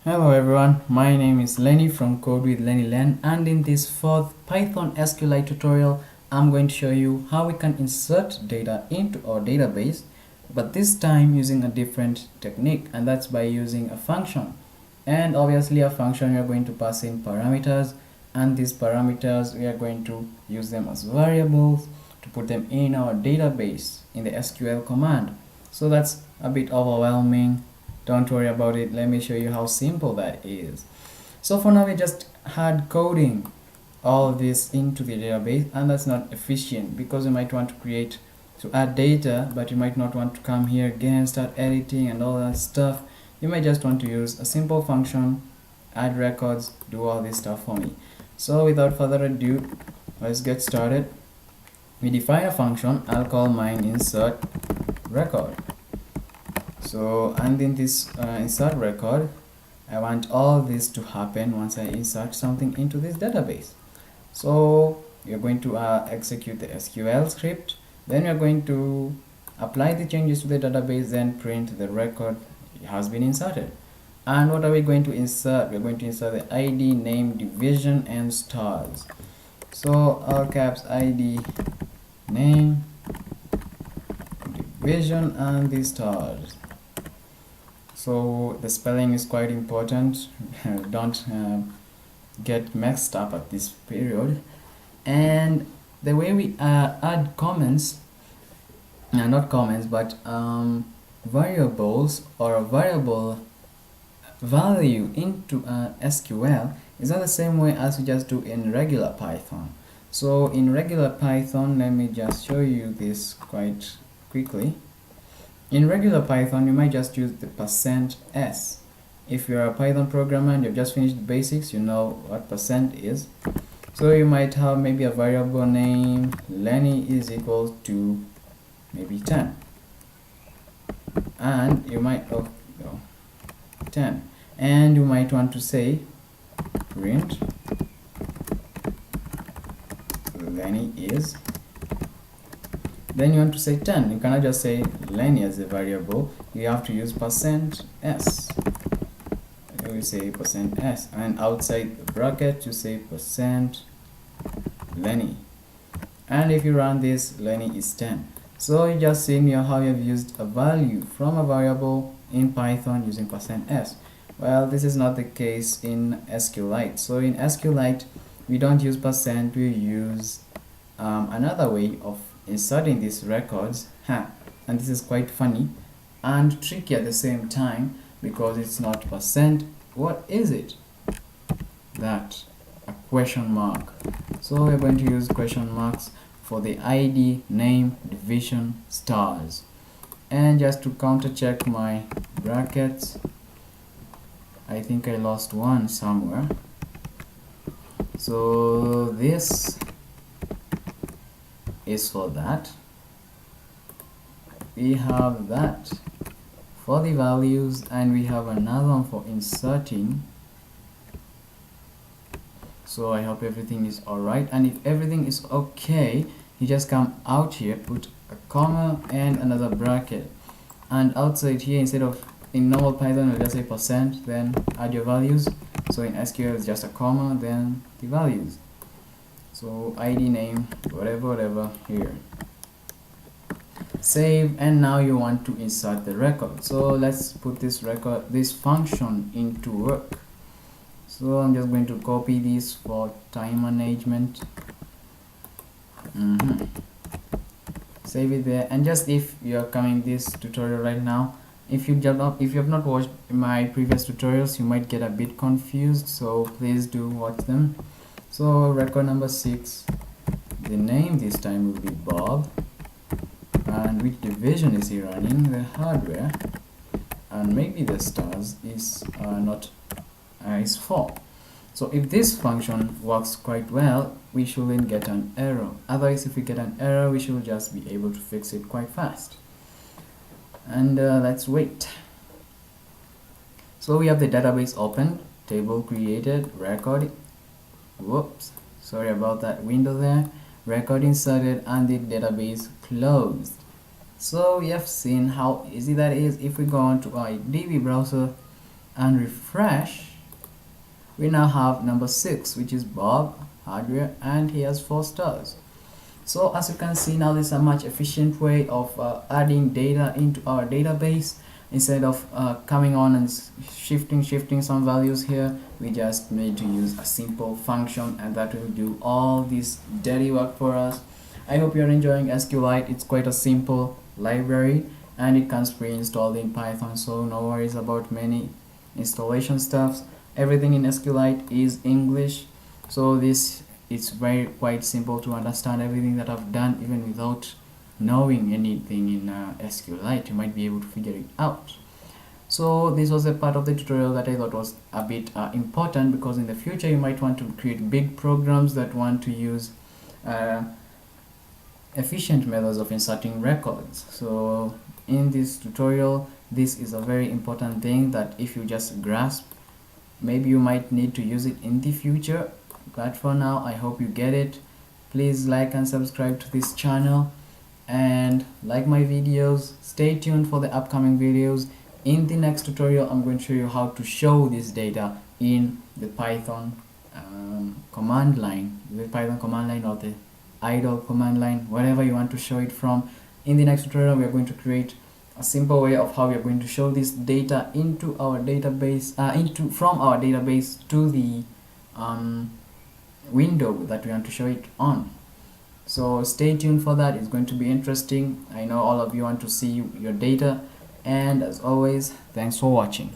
Hello everyone, my name is Lenny from Code with Lenny Len, and in this fourth Python SQLite tutorial I'm going to show you how we can insert data into our database, but this time using a different technique, and that's by using a function. And obviously a function, we are going to pass in parameters, and these parameters we are going to use them as variables to put them in our database in the SQL command. So that's a bit overwhelming. Don't worry about it, let me show you how simple that is. So for now we just hard coding all this into the database, and that's not efficient because you might want to add data, but you might not want to come here again, start editing and all that stuff. You might just want to use a simple function, add records, do all this stuff for me. So without further ado, let's get started. We define a function. I'll call mine insert record. So, and in this insert record, I want all this to happen once I insert something into this database. So you're going to execute the SQL script, then you're going to apply the changes to the database, then print the record has been inserted. And what are we going to insert? We're going to insert the ID, name, division, and stars. So all caps ID, name, division, and the stars. So the spelling is quite important. Don't get messed up at this period. And the way we add comments, not comments, but variables or a variable value into SQL is not the same way as we just do in regular Python. So in regular Python, let me just show you this quite quickly. In regular Python, you might just use the %s. If you're a Python programmer and you've just finished the basics, you know what % is. So you might have maybe a variable name, Lenny is equal to maybe 10. And you might, 10. And you might want to say print Lenny is, then you want to say 10. You cannot just say Lenny as a variable, you have to use %s. You say %s, and outside the bracket you say %Lenny. And if you run this, Lenny is 10. So you just seen here how you've used a value from a variable in Python using %s. Well, this is not the case in SQLite. So in SQLite, we don't use %, we use another way of inserting these records, and this is quite funny and tricky at the same time because it's not %. What is it? That a question mark. So we're going to use question marks for the ID, name, division, stars. And just to counter check my brackets, I think I lost one somewhere. So this is for that. We have that for the values, and we have another one for inserting. So I hope everything is alright, and if everything is okay, you just come out here, put a comma and another bracket, and outside here, instead of in normal Python you'll just say %, then add your values. So in SQL it's just a comma, then the values. So ID, name, whatever here. Save, and now you want to insert the record. So let's put this function into work. So I'm just going to copy this for time management. Save it there, and just if you're coming this tutorial right now, if you have not watched my previous tutorials, you might get a bit confused, so please do watch them. So record number 6, the name this time will be Bob, and which division is he running? The hardware, and maybe the stars is is 4. So if this function works quite well, we shouldn't get an error. Otherwise, if we get an error, we should just be able to fix it quite fast. And let's wait. So we have the database open, table created, record, whoops, sorry about that window there, record inserted, and the database closed. So we have seen how easy that is. If we go on to our DB browser, and refresh, we now have number 6, which is Bob hardware, and he has 4 stars. So as you can see, now this is a much efficient way of adding data into our database. Instead of coming on and shifting some values here, we just need to use a simple function, and that will do all this dirty work for us. I hope you're enjoying SQLite. It's quite a simple library, and it comes pre-installed in Python, so no worries about many installation stuffs. Everything in SQLite is English, so this is quite simple to understand. Everything that I've done, even without knowing anything in SQLite, you might be able to figure it out. So this was a part of the tutorial that I thought was a bit important, because in the future you might want to create big programs that want to use efficient methods of inserting records. So in this tutorial, this is a very important thing that if you just grasp, maybe you might need to use it in the future, but for now I hope you get it. Please like and subscribe to this channel and like my videos. Stay tuned for the upcoming videos. In the next tutorial, I'm going to show you how to show this data in the Python command line, or the idle command line, wherever you want to show it from. In the next tutorial, we are going to create a simple way of how we are going to show this data into our database, from our database to the window that we want to show it on. So stay tuned for that. It's going to be interesting. I know all of you want to see your data, and as always, thanks for watching.